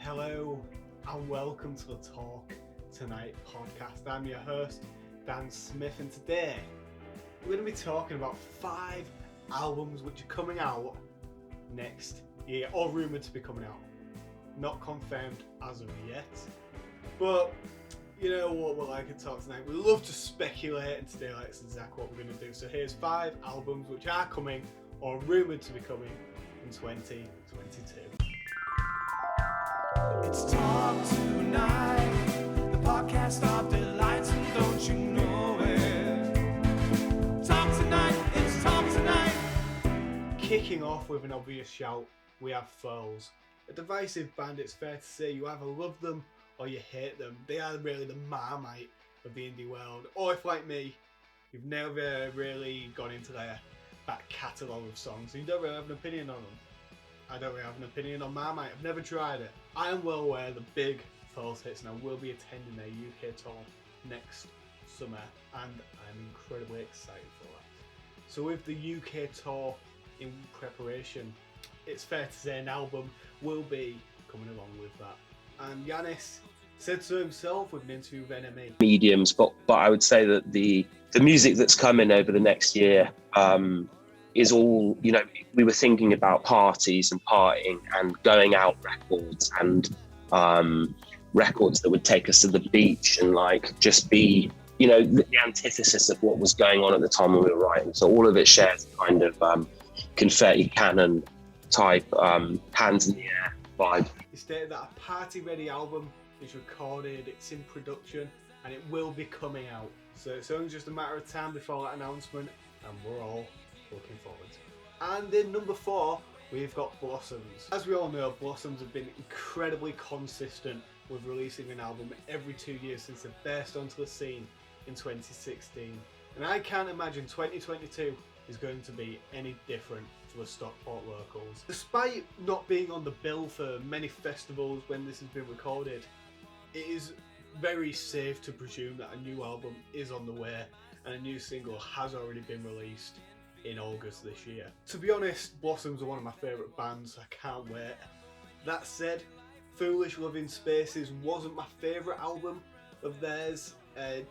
Hello and welcome to the Talk Tonight podcast. I'm your host, Dan Smith, and today we're going to be talking about 5 albums which are coming out next year, or rumoured to be coming out. Not confirmed as of yet, but you know what we're like at Talk Tonight. We love to speculate, and today that's exactly what we're going to do. So here's 5 albums which are coming or rumoured to be coming in 2022. It's Talk Tonight, the podcast of delights, and don't you know it? Talk Tonight, it's Talk Tonight. Kicking off with an obvious shout, we have Foals. A divisive band, it's fair to say. You either love them or you hate them. They are really the Marmite of the indie world. Or if, like me, you've never really gone into their back catalogue of songs, so you don't really have an opinion on them. I don't really have an opinion on Marmite. I've never tried it. I am well aware of the big Foals hits, and I will be attending their UK tour next summer, and I'm incredibly excited for that. So with the UK tour in preparation, it's fair to say an album will be coming along with that. And Yanis said so himself with an interview with NME. Mediums, but I would say that the music that's coming over the next year is all, you know, we were thinking about parties and partying and going out records and records that would take us to the beach and like just be, you know, the antithesis of what was going on at the time when we were writing. So all of it shares a kind of confetti cannon type hands in the air vibe. He stated that a party-ready album is recorded, it's in production, and it will be coming out. So it's only just a matter of time before that announcement, and we're all looking forward to it. And in number 4, we've got Blossoms. As we all know, Blossoms have been incredibly consistent with releasing an album every 2 years since they burst onto the scene in 2016. And I can't imagine 2022 is going to be any different to the Stockport locals. Despite not being on the bill for many festivals when this has been recorded, it is very safe to presume that a new album is on the way and a new single has already been released in August this year. To be honest, Blossoms are one of my favourite bands, I can't wait. That said, Foolish Loving Spaces wasn't my favourite album of theirs,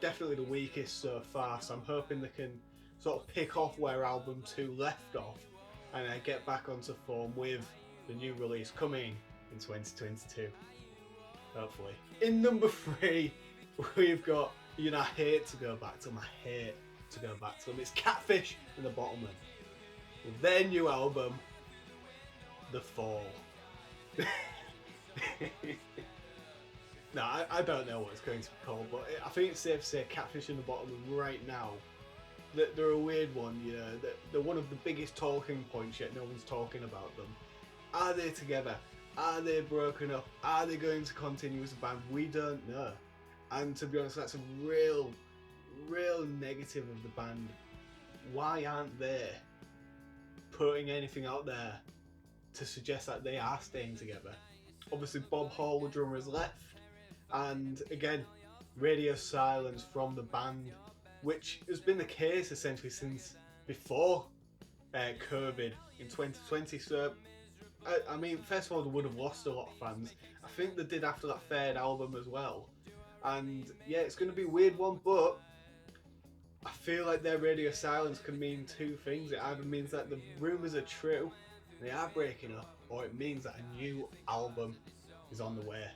definitely the weakest so far, so I'm hoping they can sort of pick off where album 2 left off and get back onto form with the new release coming in 2022, hopefully. In number 3, we've got, you know, I hate to go back to them, it's Catfish and the Bottlemen with their new album, The Fall. No, I don't know what it's going to be called, but I think it's safe to say Catfish and the Bottlemen right now, they're a weird one, you know, they're one of the biggest talking points, yet no one's talking about them. Are they together? Are they broken up? Are they going to continue as a band? We don't know. And to be honest, that's a real negative of the band. Why aren't they putting anything out there to suggest that they are staying together? Obviously Bob Hall, the drummer, has left, and again, radio silence from the band, which has been the case essentially since before COVID in 2020. So I mean, first of all, they would have lost a lot of fans. I think they did after that third album as well, and yeah, it's going to be a weird one, but I feel like their radio silence can mean 2 things. It either means that the rumours are true, they are breaking up, or it means that a new album is on the way.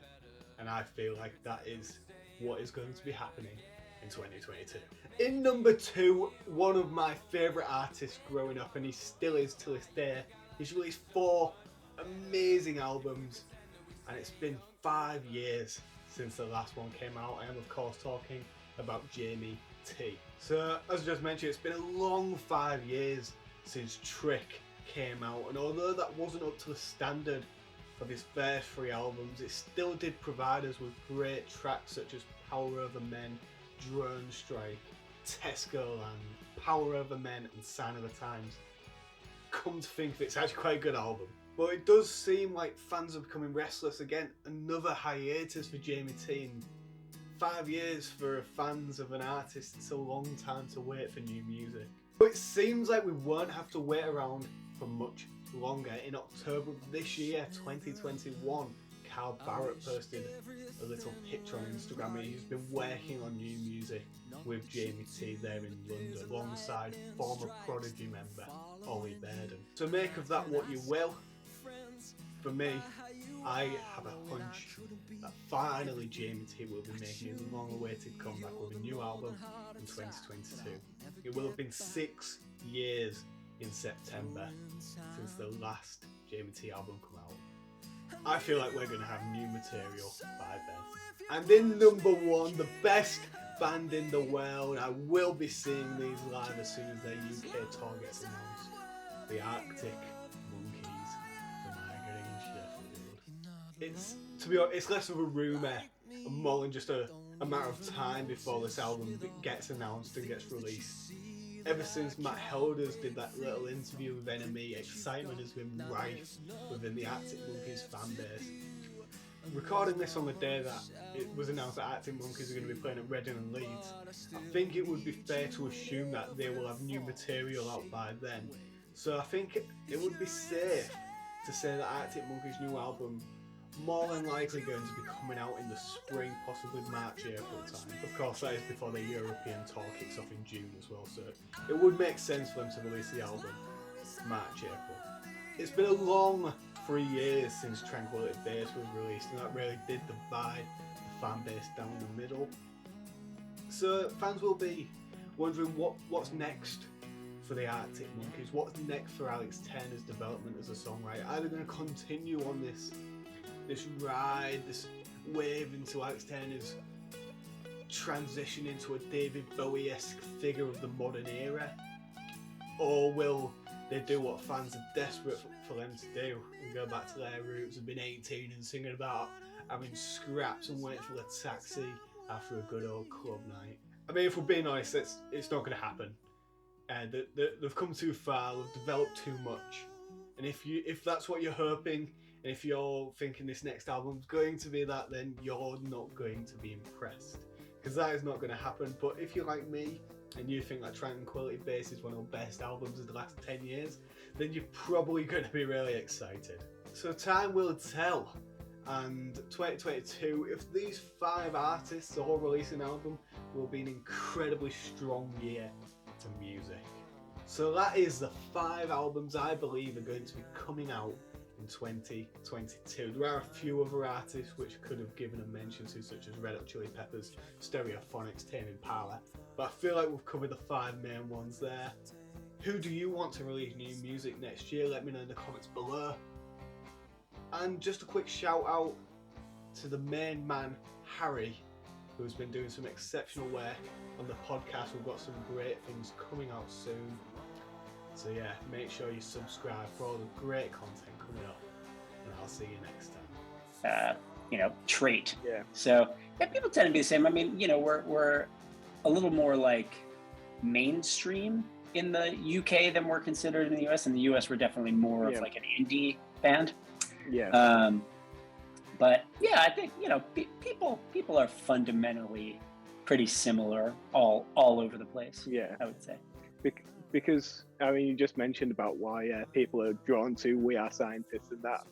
And I feel like that is what is going to be happening in 2022. In number 2, one of my favourite artists growing up, and he still is to this day. He's released 4 amazing albums, and it's been 5 years since the last one came out. I am of course talking about Jamie T. So as I just mentioned, it's been a long 5 years since Trick came out, and although that wasn't up to the standard of his first 3 albums, it still did provide us with great tracks such as Power Over Men, Drone Strike, Tesco Land, Power Over Men and Sign of the Times. Come to think of it, it's actually quite a good album. But it does seem like fans are becoming restless again. Another hiatus for Jamie T. 5 years for fans of an artist, it's a long time to wait for new music. But it seems like we won't have to wait around for much longer. In October of this year, 2021, Carl Barrett posted a little picture on Instagram, and he's been working on new music with Jamie T there in London alongside former Prodigy member Ollie Burden. So make of that what you will. For me, I have a hunch that finally Jamie T will be making his long-awaited comeback with a new album in 2022. It will have been 6 years in September since the last Jamie T album come out. I feel like we're going to have new material by then. And in number 1, the best band in the world. I will be seeing these live as soon as their UK tour gets announced. The Arctic Monkeys from Margaret Sheffield. It's less of a rumour and more than just a matter of time before this album gets announced and gets released. Ever since Matt Helders did that little interview with NME, excitement has been rife within the Arctic Monkeys fan base. Recording this on the day that it was announced that Arctic Monkeys are going to be playing at Reading and Leeds, I think it would be fair to assume that they will have new material out by then. So I think it would be safe to say that Arctic Monkeys' new album more than likely going to be coming out in the spring, possibly March, April time. Of course, that is before the European tour kicks off in June as well, so it would make sense for them to release the album March, April. It's been a long 3 years since Tranquility Base was released, and that really did divide the fan base down the middle. So fans will be wondering what's next for the Arctic Monkeys, what's next for Alex Turner's development as a songwriter. Are they going to continue on this ride, this wave into Alex Turner's transition into a David Bowie-esque figure of the modern era? Or will they do what fans are desperate for them to do and go back to their roots and been 18 and singing about having scraps and waiting for the taxi after a good old club night? I mean, if we're being honest, it's not going to happen. They've come too far, they've developed too much. And if that's what you're hoping, and if you're thinking this next album's going to be that, then you're not going to be impressed. Because that is not going to happen. But if you're like me, and you think that Tranquility Base is one of the best albums of the last 10 years, then you're probably going to be really excited. So time will tell. And 2022, if these 5 artists all release an album, will be an incredibly strong year to music. So that is the 5 albums I believe are going to be coming out in 2022. There are a few other artists which could have given a mention to, such as Red Hot Chili Peppers, Stereophonics, Tame Impala, but I feel like we've covered the 5 main ones there. Who do you want to release new music next year? Let me know in the comments below. And just a quick shout out to the main man, Harry, who's been doing some exceptional work on the podcast. We've got some great things coming out soon. So yeah, make sure you subscribe for all the great content coming up, and I'll see you next time. Trait. Yeah. So yeah, people tend to be the same. I mean, we're a little more like mainstream in the UK than we're considered in the US. In the US, we're definitely more of like an indie band. Yeah. But yeah, I think people are fundamentally pretty similar all over the place. Yeah, I would say. Because I mean, you just mentioned about why people are drawn to We Are Scientists, and that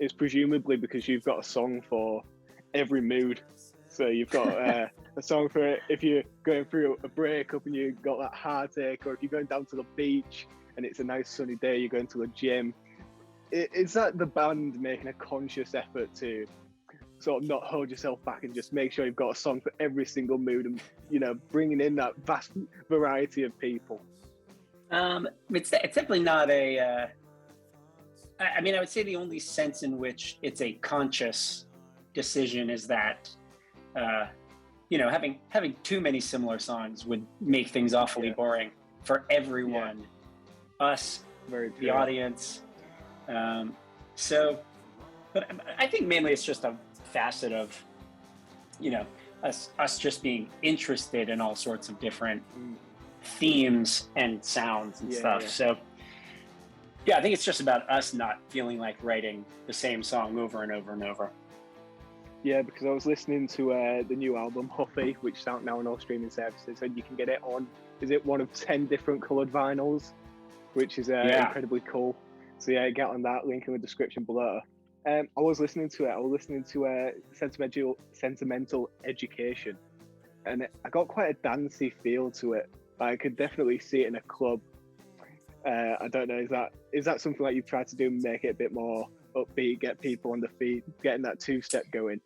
is presumably because you've got a song for every mood. So you've got a song for if you're going through a breakup and you've got that heartache, or if you're going down to the beach and it's a nice sunny day, you're going to a gym. Is that the band making a conscious effort to sort of not hold yourself back and just make sure you've got a song for every single mood, and bringing in that vast variety of people? It's definitely not a. I mean, I would say the only sense in which it's a conscious decision is that, having too many similar songs would make things awfully boring for everyone, us, the audience. But I think mainly it's just a facet of, us just being interested in all sorts of different themes and sounds and stuff. Yeah. So yeah, I think it's just about us not feeling like writing the same song over and over and over. Yeah, because I was listening to the new album Huffy, which is out now on all streaming services, and you can get it on, is it one of 10 different coloured vinyls, which is incredibly cool. So yeah, get on that, link in the description below. I was listening to it. I was listening to Sentimental Education, and I got quite a dancey feel to it. I could definitely see it in a club. I don't know. Is that something that you've tried to do? Make it a bit more upbeat, get people on the feet, getting that 2-step going.